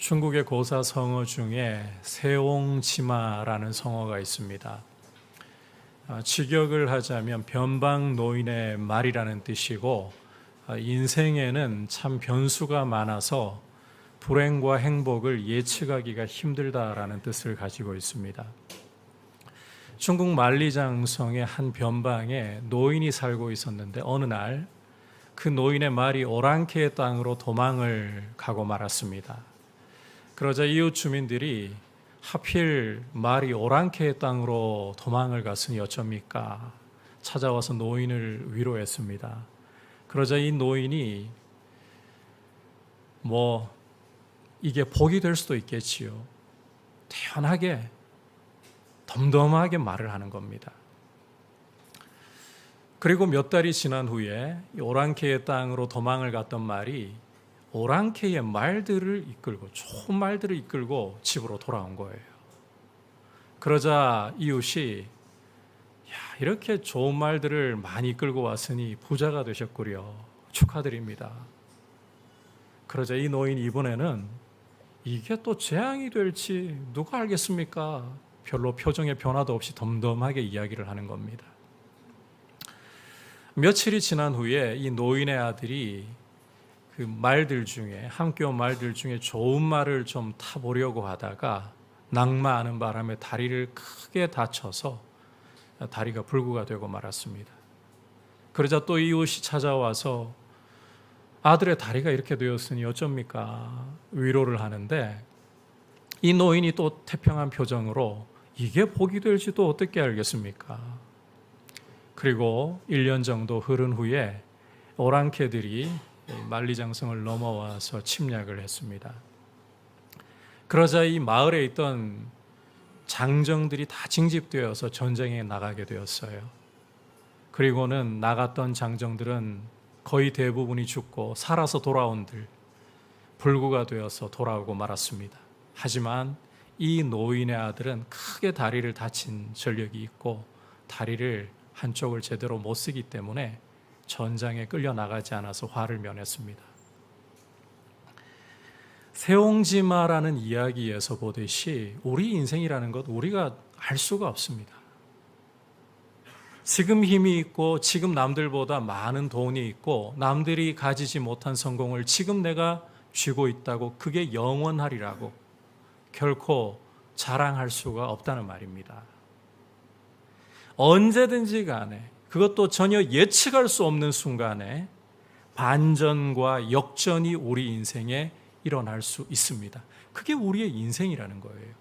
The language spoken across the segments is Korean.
중국의 고사 성어 중에 세옹지마라는 성어가 있습니다. 직역을 하자면 변방 노인의 말이라는 뜻이고, 인생에는 참 변수가 많아서 불행과 행복을 예측하기가 힘들다라는 뜻을 가지고 있습니다. 중국 만리장성의 한 변방에 노인이 살고 있었는데, 어느 날 그 노인의 말이 오랑캐의 땅으로 도망을 가고 말았습니다. 그러자 이웃 주민들이 하필 말이 오랑캐의 땅으로 도망을 갔으니 어쩝니까? 찾아와서 노인을 위로했습니다. 그러자 이 노인이 이게 복이 될 수도 있겠지요. 태연하게 덤덤하게 말을 하는 겁니다. 그리고 몇 달이 지난 후에 오랑캐의 땅으로 도망을 갔던 말이 오랑캐의 말들을 이끌고, 좋은 말들을 이끌고 집으로 돌아온 거예요. 그러자 이웃이 이렇게 좋은 말들을 많이 이끌고 왔으니 부자가 되셨구려. 축하드립니다. 그러자 이 노인이 이번에는 이게 또 재앙이 될지 누가 알겠습니까? 별로 표정의 변화도 없이 덤덤하게 이야기를 하는 겁니다. 며칠이 지난 후에 이 노인의 아들이 그 말들 중에, 함께 온 말들 중에 좋은 말을 좀 타보려고 하다가 낙마하는 바람에 다리를 크게 다쳐서 다리가 불구가 되고 말았습니다. 그러자 또 이웃이 찾아와서 아들의 다리가 이렇게 되었으니 어쩝니까? 위로를 하는데, 이 노인이 또 태평한 표정으로 이게 복이 될지도 어떻게 알겠습니까? 그리고 1년 정도 흐른 후에 오랑캐들이 만리장성을 넘어와서 침략을 했습니다. 그러자 이 마을에 있던 장정들이 다 징집되어서 전쟁에 나가게 되었어요. 그리고는 나갔던 장정들은 거의 대부분이 죽고 살아서 돌아온들 불구가 되어서 돌아오고 말았습니다. 하지만 이 노인의 아들은 크게 다리를 다친 전력이 있고 다리를 한쪽을 제대로 못 쓰기 때문에 전장에 끌려 나가지 않아서 화를 면했습니다. 세옹지마라는 이야기에서 보듯이 우리 인생이라는 것 우리가 알 수가 없습니다. 지금 힘이 있고 지금 남들보다 많은 돈이 있고 남들이 가지지 못한 성공을 지금 내가 쥐고 있다고 그게 영원하리라고 결코 자랑할 수가 없다는 말입니다. 언제든지 간에, 그것도 전혀 예측할 수 없는 순간에 반전과 역전이 우리 인생에 일어날 수 있습니다. 그게 우리의 인생이라는 거예요.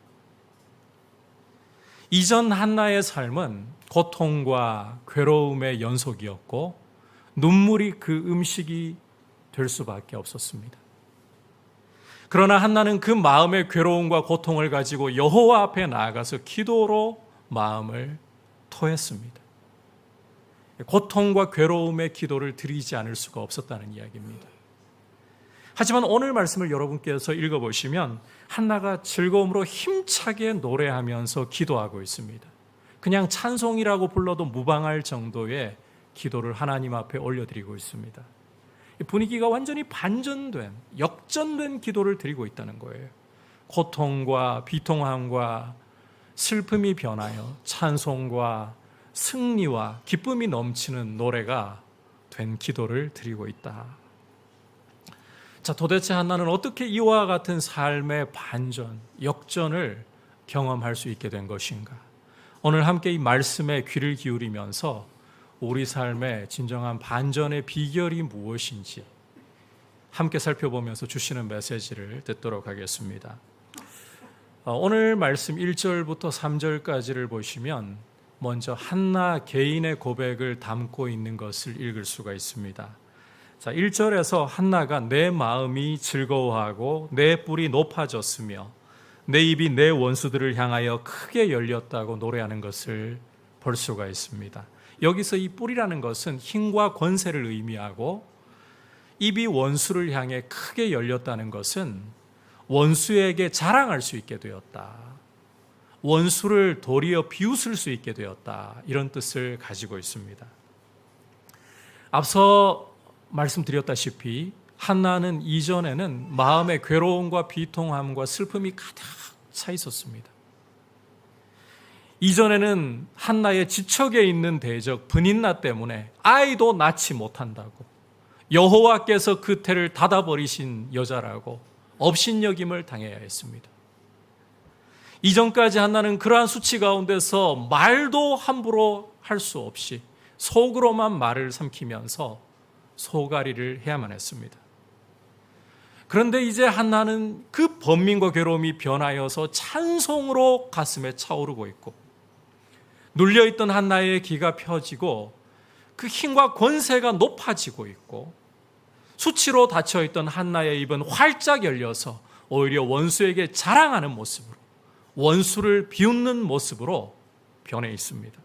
이전 한나의 삶은 고통과 괴로움의 연속이었고 눈물이 그 음식이 될 수밖에 없었습니다. 그러나 한나는 그 마음의 괴로움과 고통을 가지고 여호와 앞에 나아가서 기도로 마음을 토했습니다. 고통과 괴로움의 기도를 드리지 않을 수가 없었다는 이야기입니다. 하지만 오늘 말씀을 여러분께서 읽어보시면 한나가 즐거움으로 힘차게 노래하면서 기도하고 있습니다. 그냥 찬송이라고 불러도 무방할 정도의 기도를 하나님 앞에 올려드리고 있습니다. 분위기가 완전히 반전된, 역전된 기도를 드리고 있다는 거예요. 고통과 비통함과 슬픔이 변하여 찬송과 승리와 기쁨이 넘치는 노래가 된 기도를 드리고 있다. 자, 도대체 한나는 어떻게 이와 같은 삶의 반전, 역전을 경험할 수 있게 된 것인가? 오늘 함께 이 말씀에 귀를 기울이면서 우리 삶의 진정한 반전의 비결이 무엇인지 함께 살펴보면서 주시는 메시지를 듣도록 하겠습니다. 오늘 말씀 1절부터 3절까지를 보시면 먼저 한나 개인의 고백을 담고 있는 것을 읽을 수가 있습니다. 자, 1절에서 한나가 내 마음이 즐거워하고 내 뿔이 높아졌으며 내 입이 내 원수들을 향하여 크게 열렸다고 노래하는 것을 볼 수가 있습니다. 여기서 이 뿔이라는 것은 힘과 권세를 의미하고 입이 원수를 향해 크게 열렸다는 것은 원수에게 자랑할 수 있게 되었다. 원수를 도리어 비웃을 수 있게 되었다. 이런 뜻을 가지고 있습니다. 앞서 말씀드렸다시피 한나는 이전에는 마음의 괴로움과 비통함과 슬픔이 가득 차 있었습니다. 이전에는 한나의 지척에 있는 대적 브닛나 때문에 아이도 낳지 못한다고, 여호와께서 그 태를 닫아버리신 여자라고 업신여김을 당해야 했습니다. 이전까지 한나는 그러한 수치 가운데서 말도 함부로 할 수 없이 속으로만 말을 삼키면서 소가리를 해야만 했습니다. 그런데 이제 한나는 그 번민과 괴로움이 변하여서 찬송으로 가슴에 차오르고 있고, 눌려있던 한나의 기가 펴지고 그 힘과 권세가 높아지고 있고, 수치로 닫혀있던 한나의 입은 활짝 열려서 오히려 원수에게 자랑하는 모습으로, 원수를 비웃는 모습으로 변해 있습니다.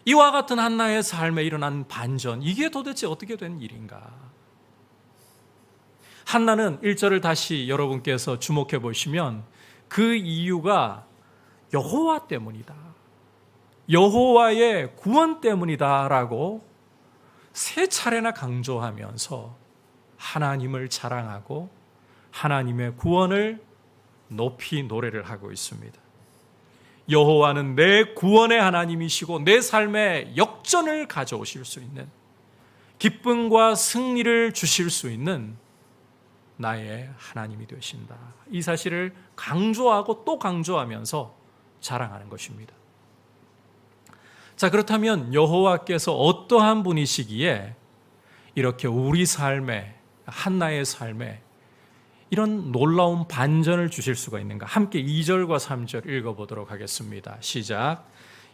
이와 같은 한나의 삶에 일어난 반전, 이게 도대체 어떻게 된 일인가? 한나는 1절을 다시 여러분께서 주목해 보시면 그 이유가 여호와 때문이다, 여호와의 구원 때문이다라고 세 차례나 강조하면서 하나님을 자랑하고 하나님의 구원을 높이 노래를 하고 있습니다. 여호와는 내 구원의 하나님이시고 내 삶에 역전을 가져오실 수 있는, 기쁨과 승리를 주실 수 있는 나의 하나님이 되신다. 이 사실을 강조하고 또 강조하면서 자랑하는 것입니다. 자, 그렇다면 여호와께서 어떠한 분이시기에 이렇게 우리 삶에, 한나의 삶에 이런 놀라운 반전을 주실 수가 있는가? 함께 2절과 3절 읽어보도록 하겠습니다. 시작.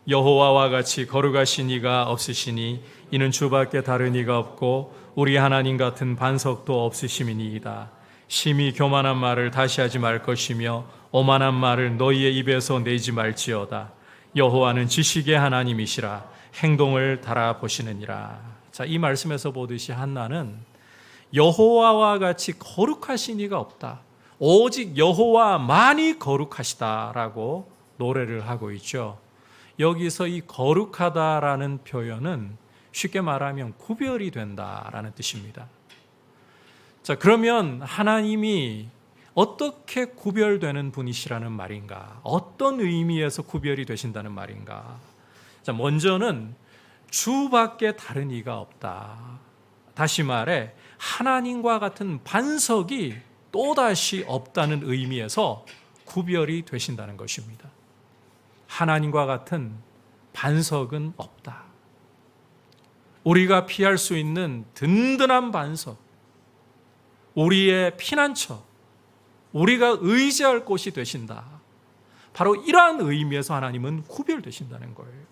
여호와와 같이 거룩하신 이가 없으시니 이는 주밖에 다른 이가 없고 우리 하나님 같은 반석도 없으심이니이다. 심히 교만한 말을 다시 하지 말 것이며 오만한 말을 너희의 입에서 내지 말지어다. 여호와는 지식의 하나님이시라 행동을 달아보시느니라. 자, 이 말씀에서 보듯이 한나는 여호와와 같이 거룩하신 이가 없다, 오직 여호와만이 거룩하시다라고 노래를 하고 있죠. 여기서 이 거룩하다라는 표현은 쉽게 말하면 구별이 된다라는 뜻입니다. 자, 그러면 하나님이 어떻게 구별되는 분이시라는 말인가? 어떤 의미에서 구별이 되신다는 말인가? 자, 먼저는 주밖에 다른 이가 없다. 다시 말해 하나님과 같은 반석이 또다시 없다는 의미에서 구별이 되신다는 것입니다. 하나님과 같은 반석은 없다. 우리가 피할 수 있는 든든한 반석, 우리의 피난처, 우리가 의지할 곳이 되신다. 바로 이러한 의미에서 하나님은 구별되신다는 거예요.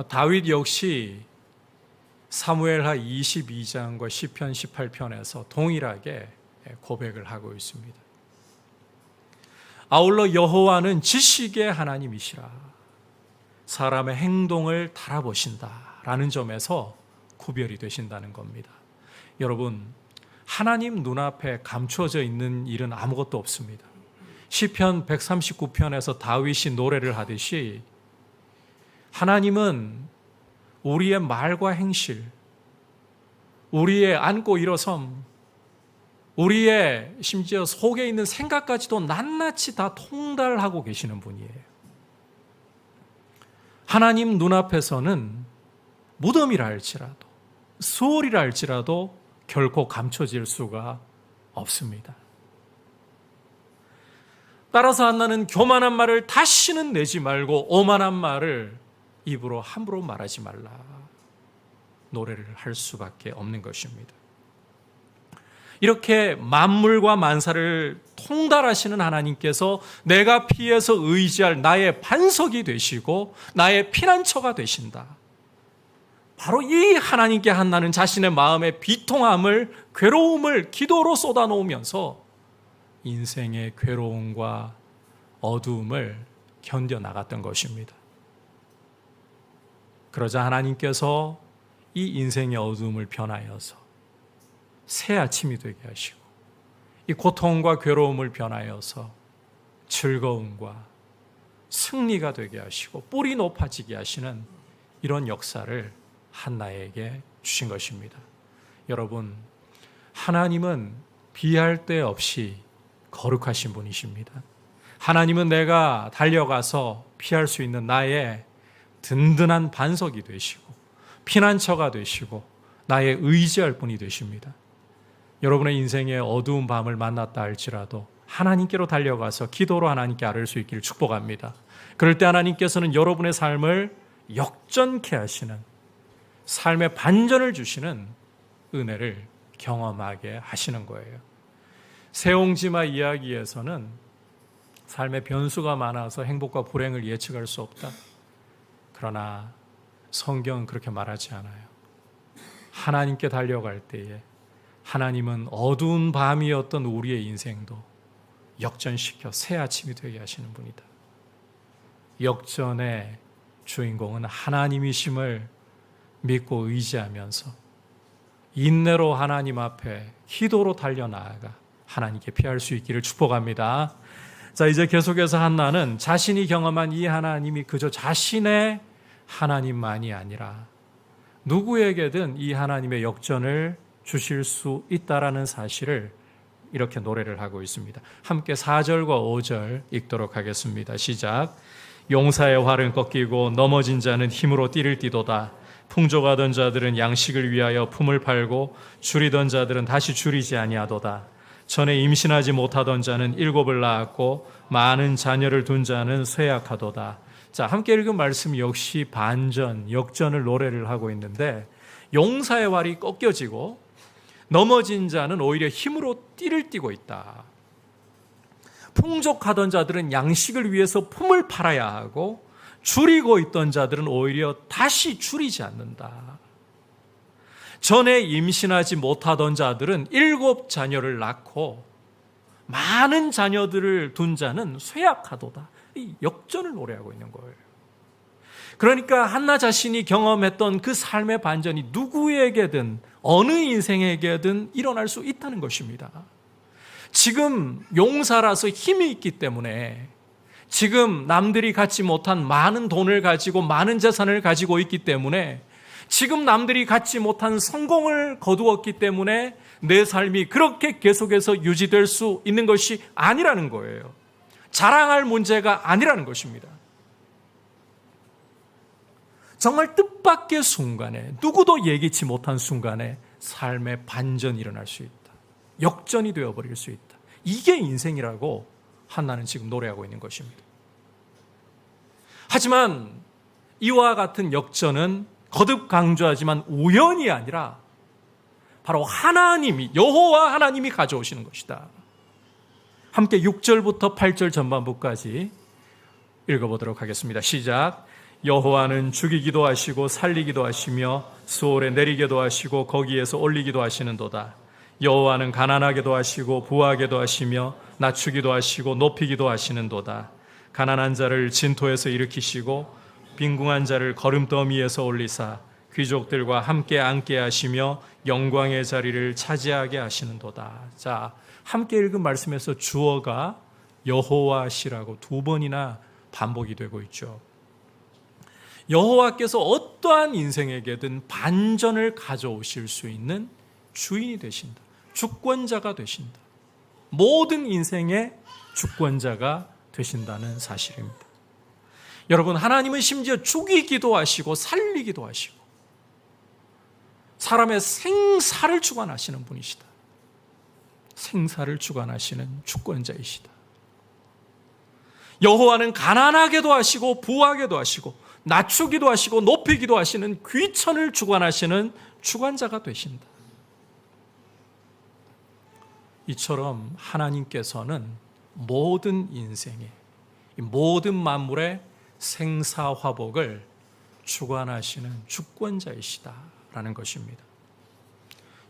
다윗 역시 사무엘하 22장과 시편 18편에서 동일하게 고백을 하고 있습니다. 아울러 여호와는 지식의 하나님이시라 사람의 행동을 달아보신다라는 점에서 구별이 되신다는 겁니다. 여러분, 하나님 눈앞에 감춰져 있는 일은 아무것도 없습니다. 시편 139편에서 다윗이 노래를 하듯이 하나님은 우리의 말과 행실, 우리의 앉고 일어섬, 우리의 심지어 속에 있는 생각까지도 낱낱이 다 통달하고 계시는 분이에요. 하나님 눈앞에서는 무덤이라 할지라도, 수월이라 할지라도 결코 감춰질 수가 없습니다. 따라서 한나는 교만한 말을 다시는 내지 말고 오만한 말을 입으로 함부로 말하지 말라 노래를 할 수밖에 없는 것입니다. 이렇게 만물과 만사를 통달하시는 하나님께서 내가 피해서 의지할 나의 반석이 되시고 나의 피난처가 되신다. 바로 이 하나님께 한나는 자신의 마음의 비통함을, 괴로움을 기도로 쏟아놓으면서 인생의 괴로움과 어두움을 견뎌나갔던 것입니다. 그러자 하나님께서 이 인생의 어두움을 변하여서 새 아침이 되게 하시고 이 고통과 괴로움을 변하여서 즐거움과 승리가 되게 하시고 뿔이 높아지게 하시는 이런 역사를 한나에게 주신 것입니다. 여러분, 하나님은 비할 데 없이 거룩하신 분이십니다. 하나님은 내가 달려가서 피할 수 있는 나의 든든한 반석이 되시고 피난처가 되시고 나의 의지할 분이 되십니다. 여러분의 인생에 어두운 밤을 만났다 할지라도 하나님께로 달려가서 기도로 하나님께 아뢰을 수 있기를 축복합니다. 그럴 때 하나님께서는 여러분의 삶을 역전케 하시는, 삶의 반전을 주시는 은혜를 경험하게 하시는 거예요. 세옹지마 이야기에서는 삶의 변수가 많아서 행복과 불행을 예측할 수 없다. 그러나 성경은 그렇게 말하지 않아요. 하나님께 달려갈 때에 하나님은 어두운 밤이었던 우리의 인생도 역전시켜 새 아침이 되게 하시는 분이다. 역전의 주인공은 하나님이심을 믿고 의지하면서 인내로 하나님 앞에 기도로 달려나아가 하나님께 피할 수 있기를 축복합니다. 자, 이제 계속해서 한나는 자신이 경험한 이 하나님이 그저 자신의 하나님만이 아니라 누구에게든 이 하나님의 역전을 주실 수 있다라는 사실을 이렇게 노래를 하고 있습니다. 함께 4절과 5절 읽도록 하겠습니다. 시작. 용사의 활은 꺾이고 넘어진 자는 힘으로 띠를 띠도다. 풍족하던 자들은 양식을 위하여 품을 팔고 줄이던 자들은 다시 줄이지 아니하도다. 전에 임신하지 못하던 자는 7을 낳았고 많은 자녀를 둔 자는 쇠약하도다. 자, 함께 읽은 말씀 역시 반전, 역전을 노래를 하고 있는데 용사의 활이 꺾여지고 넘어진 자는 오히려 힘으로 띠를 띠고 있다. 풍족하던 자들은 양식을 위해서 품을 팔아야 하고 줄이고 있던 자들은 오히려 다시 줄이지 않는다. 전에 임신하지 못하던 자들은 7 자녀를 낳고 많은 자녀들을 둔 자는 쇠약하도다. 이 역전을 노래하고 있는 거예요. 그러니까 한나 자신이 경험했던 그 삶의 반전이 누구에게든 어느 인생에게든 일어날 수 있다는 것입니다. 지금 용사라서 힘이 있기 때문에, 지금 남들이 갖지 못한 많은 돈을 가지고 많은 재산을 가지고 있기 때문에, 지금 남들이 갖지 못한 성공을 거두었기 때문에 내 삶이 그렇게 계속해서 유지될 수 있는 것이 아니라는 거예요. 자랑할 문제가 아니라는 것입니다. 정말 뜻밖의 순간에, 누구도 예기치 못한 순간에 삶의 반전이 일어날 수 있다. 역전이 되어버릴 수 있다. 이게 인생이라고 한나는 지금 노래하고 있는 것입니다. 하지만 이와 같은 역전은 거듭 강조하지만 우연이 아니라 바로 하나님이, 여호와 하나님이 가져오시는 것이다. 함께 6절부터 8절 전반부까지 읽어보도록 하겠습니다. 시작. 여호와는 죽이기도 하시고 살리기도 하시며 수월에 내리게도 하시고 거기에서 올리기도 하시는도다. 여호와는 가난하게도 하시고 부하게도 하시며 낮추기도 하시고 높이기도 하시는도다. 가난한 자를 진토에서 일으키시고 빈궁한 자를 거름더미에서 올리사 귀족들과 함께 앉게 하시며 영광의 자리를 차지하게 하시는도다. 자, 함께 읽은 말씀에서 주어가 여호와시라고 2번이나 반복이 되고 있죠. 여호와께서 어떠한 인생에게든 반전을 가져오실 수 있는 주인이 되신다. 주권자가 되신다. 모든 인생의 주권자가 되신다는 사실입니다. 여러분, 하나님은 심지어 죽이기도 하시고 살리기도 하시고 사람의 생사를 주관하시는 분이시다. 생사를 주관하시는 주권자이시다. 여호와는 가난하게도 하시고 부하게도 하시고 낮추기도 하시고 높이기도 하시는 귀천을 주관하시는 주관자가 되신다. 이처럼 하나님께서는 모든 인생의, 모든 만물의 생사화복을 주관하시는 주권자이시다라는 것입니다.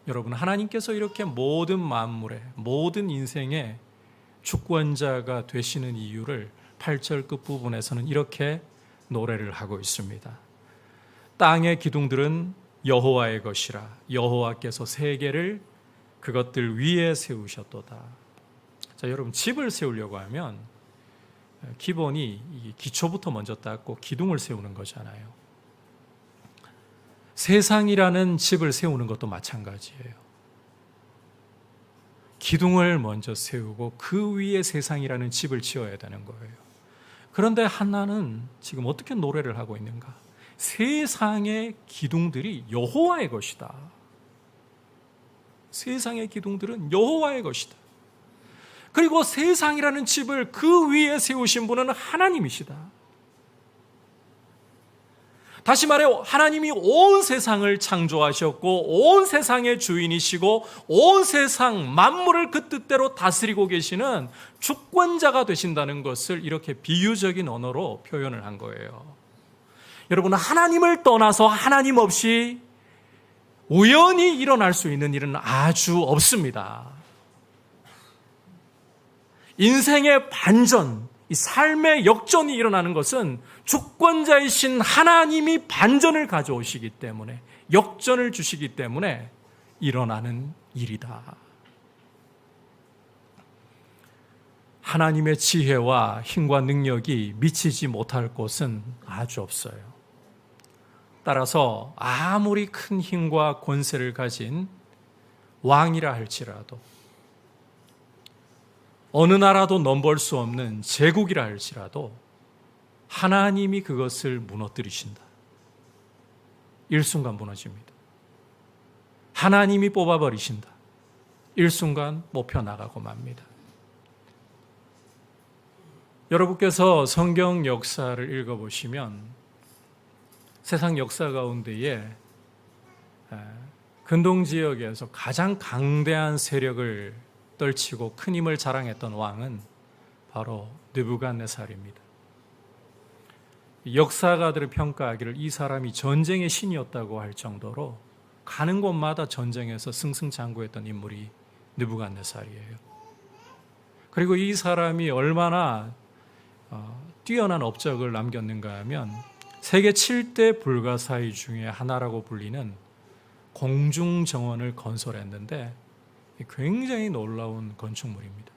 여러분, 하나님께서 이렇게 모든 만물의, 모든 인생의 주권자가 되시는 이유를 8절 끝부분에서는 이렇게 노래를 하고 있습니다. 땅의 기둥들은 여호와의 것이라. 여호와께서 세계를 그것들 위에 세우셨도다. 자, 여러분, 집을 세우려고 하면 기본이 기초부터 먼저 닦고 기둥을 세우는 거잖아요. 세상이라는 집을 세우는 것도 마찬가지예요. 기둥을 먼저 세우고 그 위에 세상이라는 집을 지어야 되는 거예요. 그런데 한나는 지금 어떻게 노래를 하고 있는가? 세상의 기둥들이 여호와의 것이다. 세상의 기둥들은 여호와의 것이다. 그리고 세상이라는 집을 그 위에 세우신 분은 하나님이시다. 다시 말해 하나님이 온 세상을 창조하셨고 온 세상의 주인이시고 온 세상 만물을 그 뜻대로 다스리고 계시는 주권자가 되신다는 것을 이렇게 비유적인 언어로 표현을 한 거예요. 여러분, 하나님을 떠나서 하나님 없이 우연히 일어날 수 있는 일은 아주 없습니다. 인생의 반전, 이 삶의 역전이 일어나는 것은 주권자이신 하나님이 반전을 가져오시기 때문에, 역전을 주시기 때문에 일어나는 일이다. 하나님의 지혜와 힘과 능력이 미치지 못할 곳은 아주 없어요. 따라서 아무리 큰 힘과 권세를 가진 왕이라 할지라도, 어느 나라도 넘볼 수 없는 제국이라 할지라도 하나님이 그것을 무너뜨리신다. 일순간 무너집니다. 하나님이 뽑아버리신다. 일순간 뽑혀 나가고 맙니다. 여러분께서 성경 역사를 읽어보시면 세상 역사 가운데에 근동 지역에서 가장 강대한 세력을 떨치고 큰 힘을 자랑했던 왕은 바로 느부갓네살입니다. 역사가들을 평가하기를 이 사람이 전쟁의 신이었다고 할 정도로 가는 곳마다 전쟁에서 승승장구했던 인물이 느부갓네살이에요. 그리고 이 사람이 얼마나 뛰어난 업적을 남겼는가 하면 세계 7대 불가사의 중에 하나라고 불리는 공중정원을 건설했는데 굉장히 놀라운 건축물입니다.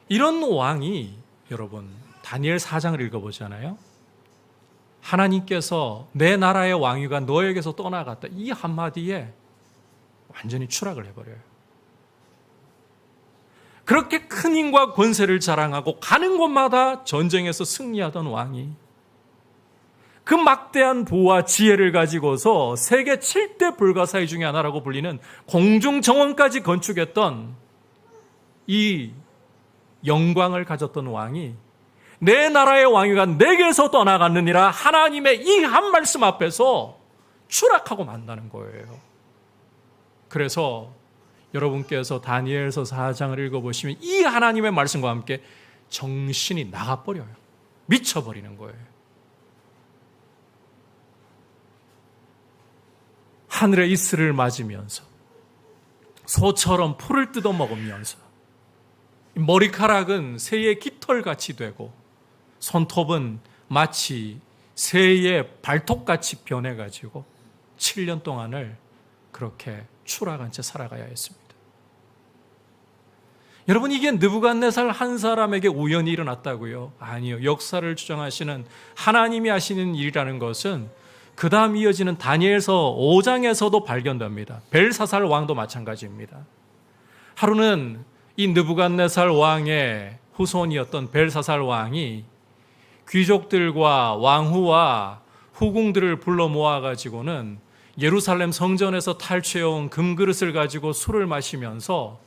이런 왕이, 여러분, 다니엘 4장을 읽어보잖아요. 하나님께서 내 나라의 왕위가 너에게서 떠나갔다, 이 한마디에 완전히 추락을 해버려요. 그렇게 큰 힘과 권세를 자랑하고 가는 곳마다 전쟁에서 승리하던 왕이 그 막대한 부와 지혜를 가지고서 세계 7대 불가사의 중에 하나라고 불리는 공중정원까지 건축했던 이 영광을 가졌던 왕이 내 나라의 왕위가 내게서 떠나갔느니라 하나님의 이 한 말씀 앞에서 추락하고 만다는 거예요. 그래서 여러분께서 다니엘서 4장을 읽어보시면 이 하나님의 말씀과 함께 정신이 나가버려요. 미쳐버리는 거예요. 하늘의 이슬을 맞으면서 소처럼 풀을 뜯어먹으면서 머리카락은 새의 깃털같이 되고 손톱은 마치 새의 발톱같이 변해가지고 7년 동안을 그렇게 추락한 채 살아가야 했습니다. 여러분, 이게 느부갓네살 한 사람에게 우연히 일어났다고요? 아니요. 역사를 주장하시는 하나님이 하시는 일이라는 것은 그 다음 이어지는 다니엘서 5장에서도 발견됩니다. 벨사살 왕도 마찬가지입니다. 하루는 이 느부갓네살 왕의 후손이었던 벨사살 왕이 귀족들과 왕후와 후궁들을 불러 모아가지고는 예루살렘 성전에서 탈취해온 금그릇을 가지고 술을 마시면서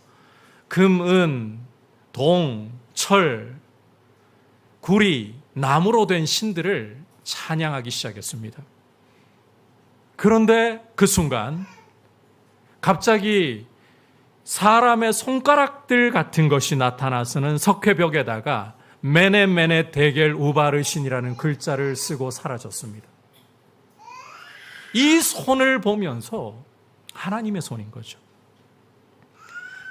금, 은, 동, 철, 구리, 나무로 된 신들을 찬양하기 시작했습니다. 그런데 그 순간 갑자기 사람의 손가락들 같은 것이 나타나서는 석회벽에다가 메네 데겔 우바르신이라는 글자를 쓰고 사라졌습니다. 이 손을 보면서 하나님의 손인 거죠.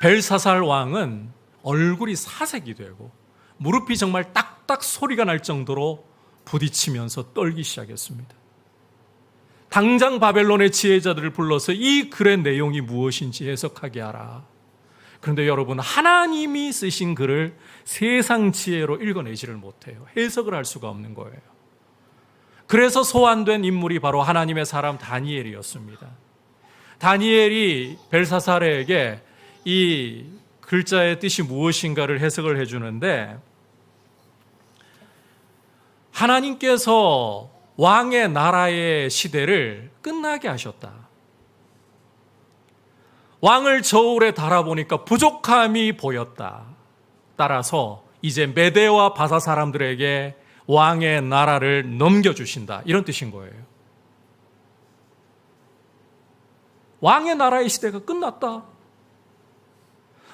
벨사살 왕은 얼굴이 사색이 되고 무릎이 정말 딱딱 소리가 날 정도로 부딪히면서 떨기 시작했습니다. 당장 바벨론의 지혜자들을 불러서 이 글의 내용이 무엇인지 해석하게 하라. 그런데 여러분, 하나님이 쓰신 글을 세상 지혜로 읽어내지를 못해요. 해석을 할 수가 없는 거예요. 그래서 소환된 인물이 바로 하나님의 사람 다니엘이었습니다. 다니엘이 벨사살에게 이 글자의 뜻이 무엇인가를 해석을 해주는데, 하나님께서 왕의 나라의 시대를 끝나게 하셨다. 왕을 저울에 달아보니까 부족함이 보였다. 따라서 이제 메대와 바사 사람들에게 왕의 나라를 넘겨주신다. 이런 뜻인 거예요. 왕의 나라의 시대가 끝났다.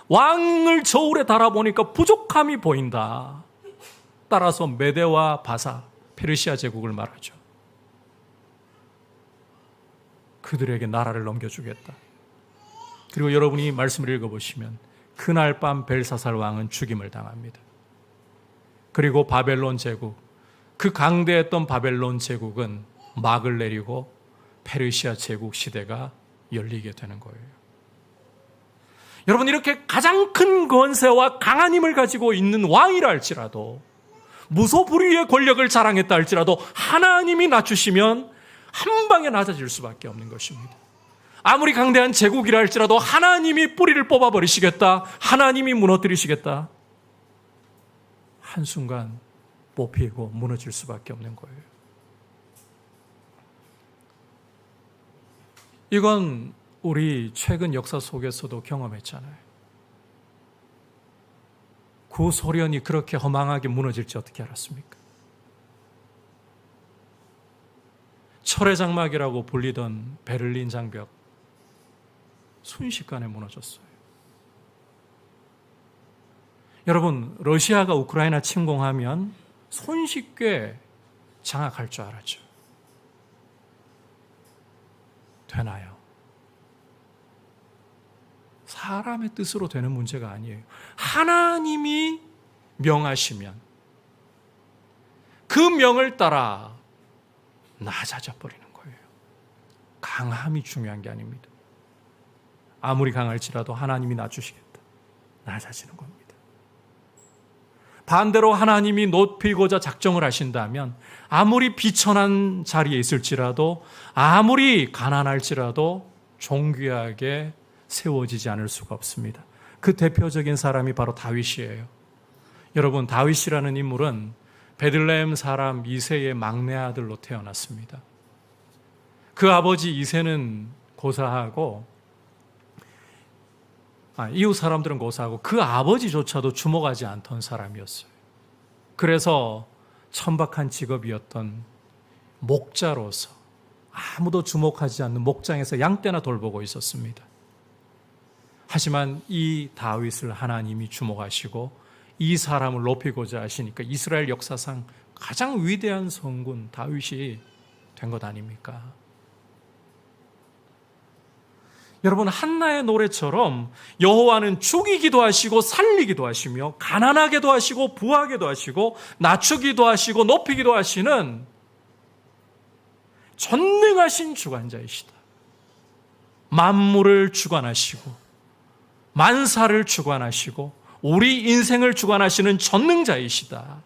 왕을 저울에 달아보니까 부족함이 보인다. 따라서 메대와 바사, 페르시아 제국을 말하죠. 그들에게 나라를 넘겨주겠다. 그리고 여러분이 말씀을 읽어보시면 그날 밤 벨사살 왕은 죽임을 당합니다. 그리고 바벨론 제국, 그 강대했던 바벨론 제국은 막을 내리고 페르시아 제국 시대가 열리게 되는 거예요. 여러분, 이렇게 가장 큰 권세와 강한 힘을 가지고 있는 왕이라 할지라도, 무소불위의 권력을 자랑했다 할지라도 하나님이 낮추시면 한 방에 낮아질 수밖에 없는 것입니다. 아무리 강대한 제국이라 할지라도 하나님이 뿌리를 뽑아버리시겠다, 하나님이 무너뜨리시겠다, 한순간 뽑히고 무너질 수밖에 없는 거예요. 이건 우리 최근 역사 속에서도 경험했잖아요. 구소련이 그렇게 허망하게 무너질지 어떻게 알았습니까? 철의 장막이라고 불리던 베를린 장벽 순식간에 무너졌어요. 여러분, 러시아가 우크라이나 침공하면 손쉽게 장악할 줄 알았죠. 되나요? 사람의 뜻으로 되는 문제가 아니에요. 하나님이 명하시면 그 명을 따라 낮아져 버리는 거예요. 강함이 중요한 게 아닙니다. 아무리 강할지라도 하나님이 낮추시겠다, 낮아지는 겁니다. 반대로 하나님이 높이고자 작정을 하신다면 아무리 비천한 자리에 있을지라도, 아무리 가난할지라도 존귀하게 세워지지 않을 수가 없습니다. 그 대표적인 사람이 바로 다윗이에요. 여러분, 다윗이라는 인물은 베들레헴 사람 이새의 막내 아들로 태어났습니다. 그 아버지 이새는 고사하고, 이웃 사람들은 고사하고, 그 아버지조차도 주목하지 않던 사람이었어요. 그래서 천박한 직업이었던 목자로서 아무도 주목하지 않는 목장에서 양떼나 돌보고 있었습니다. 하지만 이 다윗을 하나님이 주목하시고 이 사람을 높이고자 하시니까 이스라엘 역사상 가장 위대한 성군 다윗이 된 것 아닙니까? 여러분, 한나의 노래처럼 여호와는 죽이기도 하시고 살리기도 하시며 가난하게도 하시고 부하게도 하시고 낮추기도 하시고 높이기도 하시는 전능하신 주관자이시다. 만물을 주관하시고 만사를 주관하시고 우리 인생을 주관하시는 전능자이시다.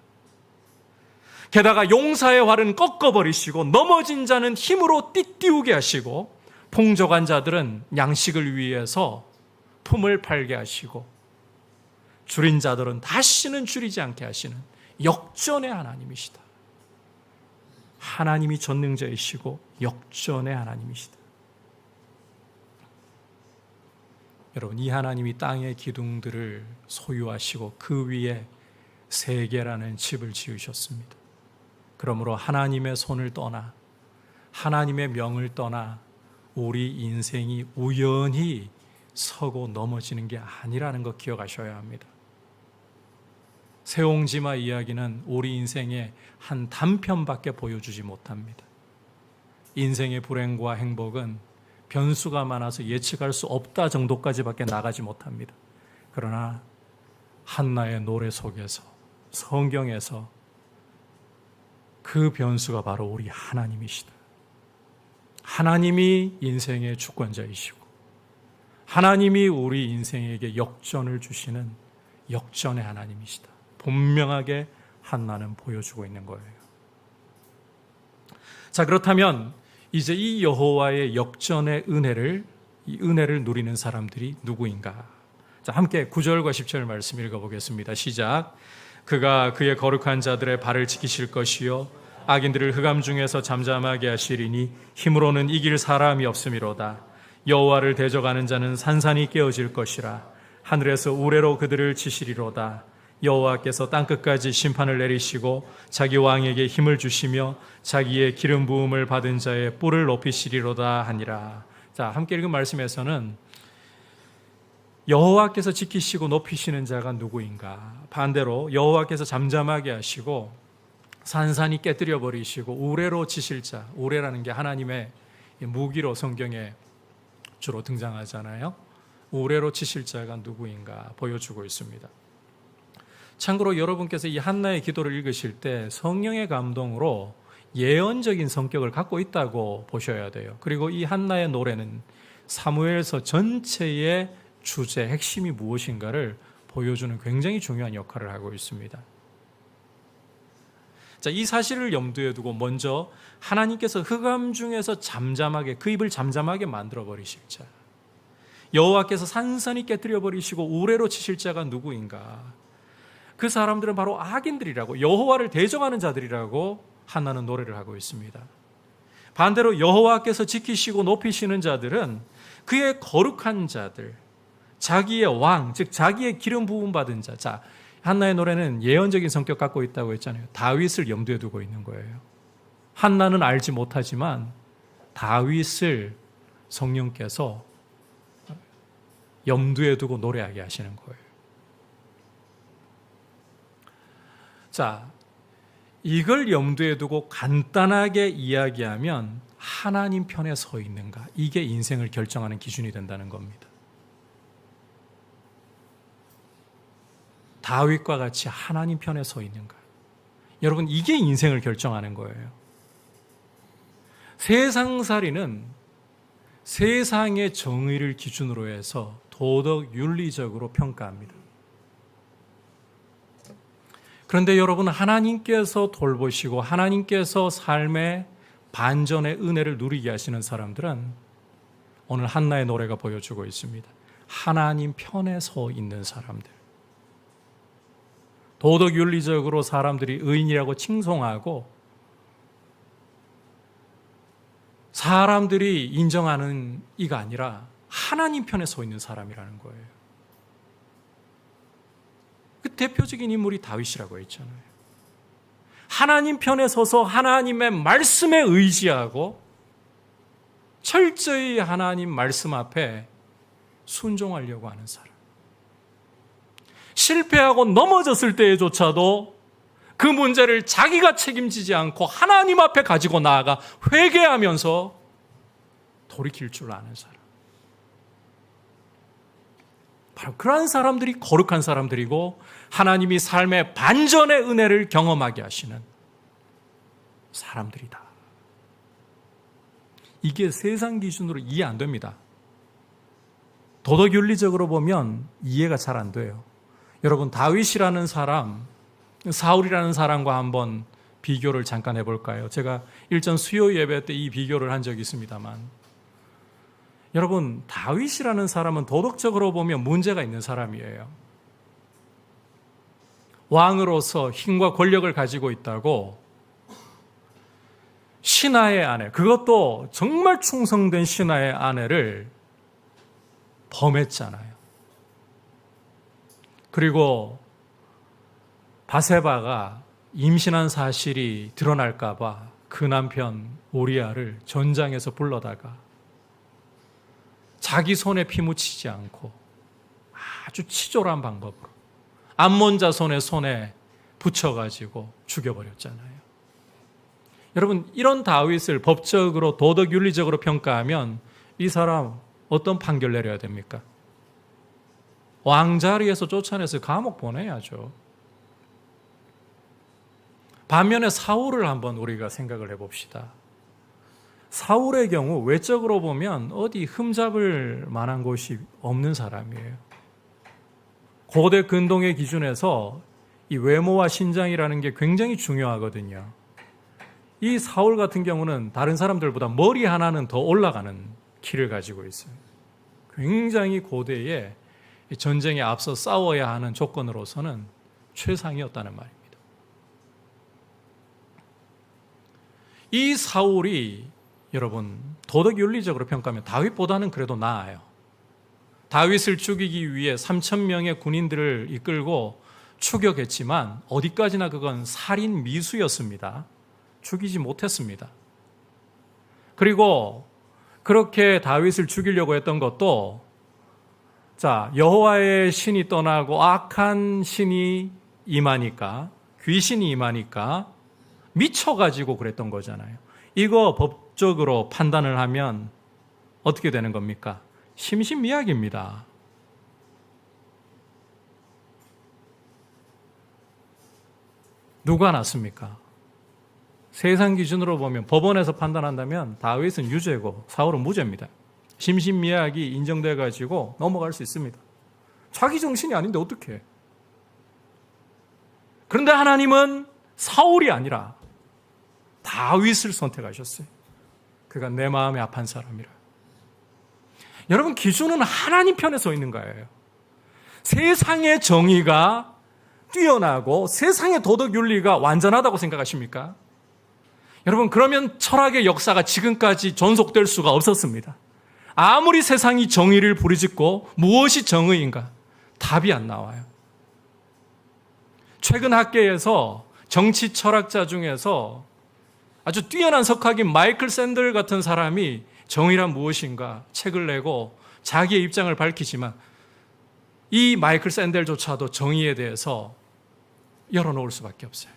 게다가 용사의 활은 꺾어버리시고 넘어진 자는 힘으로 띠띠우게 하시고 풍족한 자들은 양식을 위해서 품을 팔게 하시고 줄인 자들은 다시는 줄이지 않게 하시는 역전의 하나님이시다. 하나님이 전능자이시고 역전의 하나님이시다. 여러분, 이 하나님이 땅의 기둥들을 소유하시고 그 위에 세계라는 집을 지으셨습니다. 그러므로 하나님의 손을 떠나 하나님의 명을 떠나 우리 인생이 우연히 서고 넘어지는 게 아니라는 것 기억하셔야 합니다. 세옹지마 이야기는 우리 인생의 한 단편밖에 보여주지 못합니다. 인생의 불행과 행복은 변수가 많아서 예측할 수 없다 정도까지밖에 나가지 못합니다. 그러나 한나의 노래 속에서, 성경에서 그 변수가 바로 우리 하나님이시다. 하나님이 인생의 주권자이시고 하나님이 우리 인생에게 역전을 주시는 역전의 하나님이시다. 분명하게 한나는 보여주고 있는 거예요. 자, 그렇다면 이제 이 여호와의 역전의 이 은혜를 누리는 사람들이 누구인가? 자, 함께 9절과 10절 말씀 읽어보겠습니다. 시작. 그가 그의 거룩한 자들의 발을 지키실 것이요 악인들을 흑암 중에서 잠잠하게 하시리니 힘으로는 이길 사람이 없음이로다. 여호와를 대적하는 자는 산산이 깨어질 것이라. 하늘에서 우레로 그들을 치시리로다. 여호와께서 땅끝까지 심판을 내리시고 자기 왕에게 힘을 주시며 자기의 기름 부음을 받은 자의 뿔을 높이시리로다 하니라. 자, 함께 읽은 말씀에서는 여호와께서 지키시고 높이시는 자가 누구인가? 반대로 여호와께서 잠잠하게 하시고 산산이 깨뜨려 버리시고 우레로 치실 자, 우레라는 게 하나님의 무기로 성경에 주로 등장하잖아요. 우레로 치실 자가 누구인가 보여주고 있습니다. 참고로 여러분께서 이 한나의 기도를 읽으실 때 성령의 감동으로 예언적인 성격을 갖고 있다고 보셔야 돼요. 그리고 이 한나의 노래는 사무엘서 전체의 주제, 핵심이 무엇인가를 보여주는 굉장히 중요한 역할을 하고 있습니다. 자, 이 사실을 염두에 두고 먼저 하나님께서 흑암 중에서 잠잠하게, 그 입을 잠잠하게 만들어 버리실 자, 여호와께서 산산이 깨뜨려 버리시고 우레로 치실 자가 누구인가? 그 사람들은 바로 악인들이라고, 여호와를 대적하는 자들이라고 한나는 노래를 하고 있습니다. 반대로 여호와께서 지키시고 높이시는 자들은 그의 거룩한 자들, 자기의 왕, 즉 자기의 기름 부음 받은 자. 자, 한나의 노래는 예언적인 성격 갖고 있다고 했잖아요. 다윗을 염두에 두고 있는 거예요. 한나는 알지 못하지만 다윗을 성령께서 염두에 두고 노래하게 하시는 거예요. 자, 이걸 염두에 두고 간단하게 이야기하면 하나님 편에 서 있는가? 이게 인생을 결정하는 기준이 된다는 겁니다. 다윗과 같이 하나님 편에 서 있는가? 여러분, 이게 인생을 결정하는 거예요. 세상살이는 세상의 정의를 기준으로 해서 도덕 윤리적으로 평가합니다. 그런데 여러분, 하나님께서 돌보시고 하나님께서 삶의 반전의 은혜를 누리게 하시는 사람들은 오늘 한나의 노래가 보여주고 있습니다. 하나님 편에 서 있는 사람들. 도덕 윤리적으로 사람들이 의인이라고 칭송하고 사람들이 인정하는 이가 아니라 하나님 편에 서 있는 사람이라는 거예요. 그 대표적인 인물이 다윗이라고 했잖아요. 하나님 편에 서서 하나님의 말씀에 의지하고 철저히 하나님 말씀 앞에 순종하려고 하는 사람. 실패하고 넘어졌을 때에조차도 그 문제를 자기가 책임지지 않고 하나님 앞에 가지고 나아가 회개하면서 돌이킬 줄 아는 사람. 바로 그러한 사람들이 거룩한 사람들이고 하나님이 삶의 반전의 은혜를 경험하게 하시는 사람들이다. 이게 세상 기준으로 이해 안 됩니다. 도덕윤리적으로 보면 이해가 잘 안 돼요. 여러분, 다윗이라는 사람, 사울이라는 사람과 한번 비교를 잠깐 해볼까요? 제가 일전 수요 예배 때 이 비교를 한 적이 있습니다만, 여러분, 다윗이라는 사람은 도덕적으로 보면 문제가 있는 사람이에요. 왕으로서 힘과 권력을 가지고 있다고 신하의 아내, 그것도 정말 충성된 신하의 아내를 범했잖아요. 그리고 바세바가 임신한 사실이 드러날까 봐 그 남편 우리아를 전장에서 불러다가 자기 손에 피 묻히지 않고 아주 치졸한 방법으로 암몬 자손의 손에 붙여가지고 죽여버렸잖아요. 여러분, 이런 다윗을 법적으로 도덕 윤리적으로 평가하면 이 사람 어떤 판결 내려야 됩니까? 왕자리에서 쫓아내서 감옥 보내야죠. 반면에 사울을 한번 우리가 생각을 해봅시다. 사울의 경우 외적으로 보면 어디 흠잡을 만한 곳이 없는 사람이에요. 고대 근동의 기준에서 이 외모와 신장이라는 게 굉장히 중요하거든요. 이 사울 같은 경우는 다른 사람들보다 머리 하나는 더 올라가는 키를 가지고 있어요. 굉장히 고대의 전쟁에 앞서 싸워야 하는 조건으로서는 최상이었다는 말입니다. 이 사울이 여러분 도덕 윤리적으로 평가하면 다윗보다는 그래도 나아요. 다윗을 죽이기 위해 3,000명의 군인들을 이끌고 추격했지만 어디까지나 그건 살인 미수였습니다. 죽이지 못했습니다. 그리고 그렇게 다윗을 죽이려고 했던 것도 여호와의 신이 떠나고 악한 신이 임하니까, 귀신이 임하니까 미쳐가지고 그랬던 거잖아요. 이거 법적으로 판단을 하면 어떻게 되는 겁니까? 심신미약입니다. 누가 낫습니까? 세상 기준으로 보면 법원에서 판단한다면 다윗은 유죄고 사울은 무죄입니다. 심신미약이 인정돼 가지고 넘어갈 수 있습니다. 자기 정신이 아닌데 어떡해? 그런데 하나님은 사울이 아니라 다윗을 선택하셨어요. 그가 내 마음에 합한 사람이라. 여러분, 기준은 하나님 편에 서 있는 거예요. 세상의 정의가 뛰어나고 세상의 도덕 윤리가 완전하다고 생각하십니까? 여러분, 그러면 철학의 역사가 지금까지 존속될 수가 없었습니다. 아무리 세상이 정의를 부르짖고 무엇이 정의인가? 답이 안 나와요. 최근 학계에서 정치 철학자 중에서 아주 뛰어난 석학인 마이클 샌들 같은 사람이 정의란 무엇인가 책을 내고 자기의 입장을 밝히지만 이 마이클 샌델조차도 정의에 대해서 열어놓을 수밖에 없어요.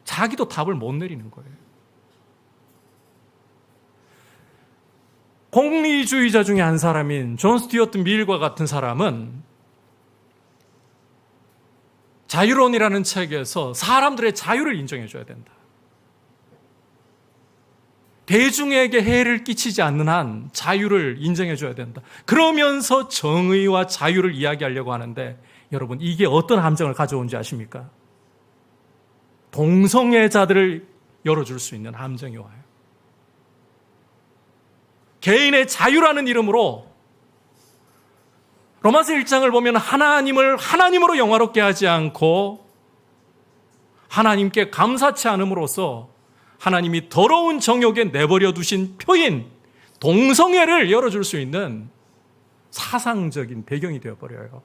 자기도 답을 못 내리는 거예요. 공리주의자 중에 한 사람인 존 스튜어트 밀과 같은 사람은 자유론이라는 책에서 사람들의 자유를 인정해줘야 된다. 대중에게 해를 끼치지 않는 한 자유를 인정해줘야 된다. 그러면서 정의와 자유를 이야기하려고 하는데 여러분, 이게 어떤 함정을 가져온지 아십니까? 동성애자들을 열어줄 수 있는 함정이 와요. 개인의 자유라는 이름으로 로마서 1장을 보면 하나님을 하나님으로 영화롭게 하지 않고 하나님께 감사치 않음으로써 하나님이 더러운 정욕에 내버려 두신 표인 동성애를 열어줄 수 있는 사상적인 배경이 되어버려요.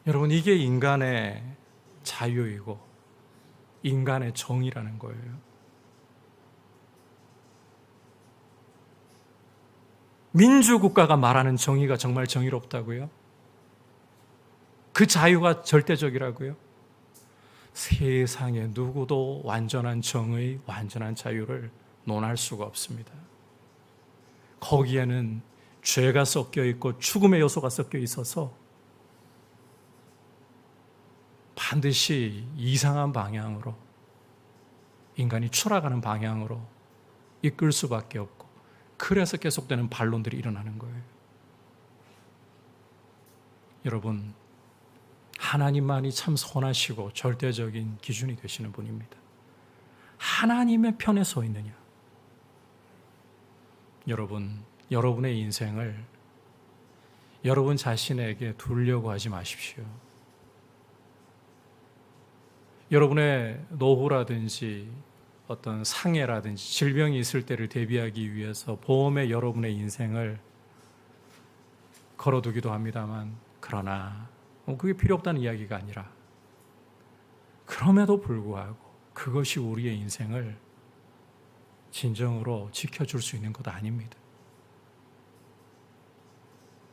여러분, 이게 인간의 자유이고 인간의 정의라는 거예요. 민주국가가 말하는 정의가 정말 정의롭다고요? 그 자유가 절대적이라고요? 세상에 누구도 완전한 정의, 완전한 자유를 논할 수가 없습니다. 거기에는 죄가 섞여 있고 죽음의 요소가 섞여 있어서 반드시 이상한 방향으로, 인간이 추락하는 방향으로 이끌 수밖에 없고, 그래서 계속되는 반론들이 일어나는 거예요. 여러분, 하나님만이 참 선하시고 절대적인 기준이 되시는 분입니다. 하나님의 편에 서 있느냐? 여러분, 여러분의 인생을 여러분 자신에게 두려고 하지 마십시오. 여러분의 노후라든지 어떤 상해라든지 질병이 있을 때를 대비하기 위해서 보험에 여러분의 인생을 걸어두기도 합니다만, 그러나 그게 필요 없다는 이야기가 아니라 그럼에도 불구하고 그것이 우리의 인생을 진정으로 지켜줄 수 있는 것 아닙니다.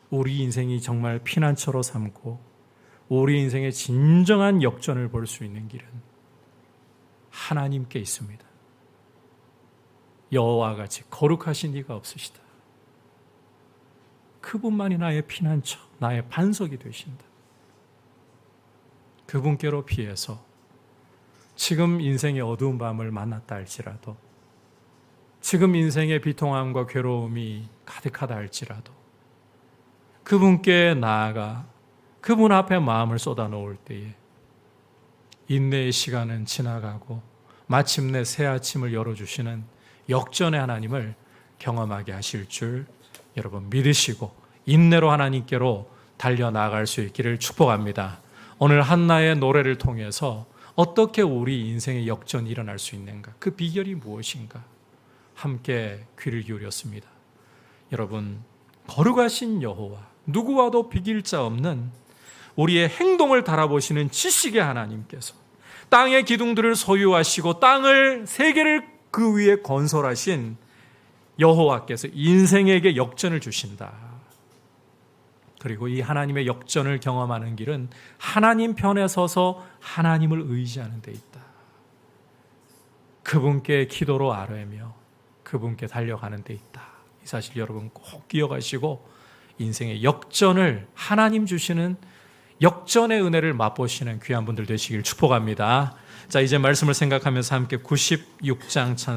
우리 인생이 정말 피난처로 삼고 우리 인생의 진정한 역전을 볼 수 있는 길은 하나님께 있습니다. 여호와와 같이 거룩하신 이가 없으시다. 그분만이 나의 피난처, 나의 반석이 되신다. 그분께로 피해서 지금 인생의 어두운 밤을 만났다 할지라도, 지금 인생의 비통함과 괴로움이 가득하다 할지라도 그분께 나아가 그분 앞에 마음을 쏟아놓을 때에 인내의 시간은 지나가고 마침내 새 아침을 열어주시는 역전의 하나님을 경험하게 하실 줄 여러분 믿으시고 인내로 하나님께로 달려나갈 수 있기를 축복합니다. 오늘 한나의 노래를 통해서 어떻게 우리 인생의 역전이 일어날 수 있는가, 그 비결이 무엇인가 함께 귀를 기울였습니다. 여러분, 거룩하신 여호와, 누구와도 비길 자 없는 우리의 행동을 달아보시는 지식의 하나님께서 땅의 기둥들을 소유하시고 땅을 세계를 그 위에 건설하신 여호와께서 인생에게 역전을 주신다. 그리고 이 하나님의 역전을 경험하는 길은 하나님 편에 서서 하나님을 의지하는 데 있다. 그분께 기도로 아뢰며 그분께 달려가는 데 있다. 이 사실 여러분 꼭 기억하시고 인생의 역전을 하나님 주시는 역전의 은혜를 맛보시는 귀한 분들 되시길 축복합니다. 자, 이제 말씀을 생각하면서 함께 96장 찬송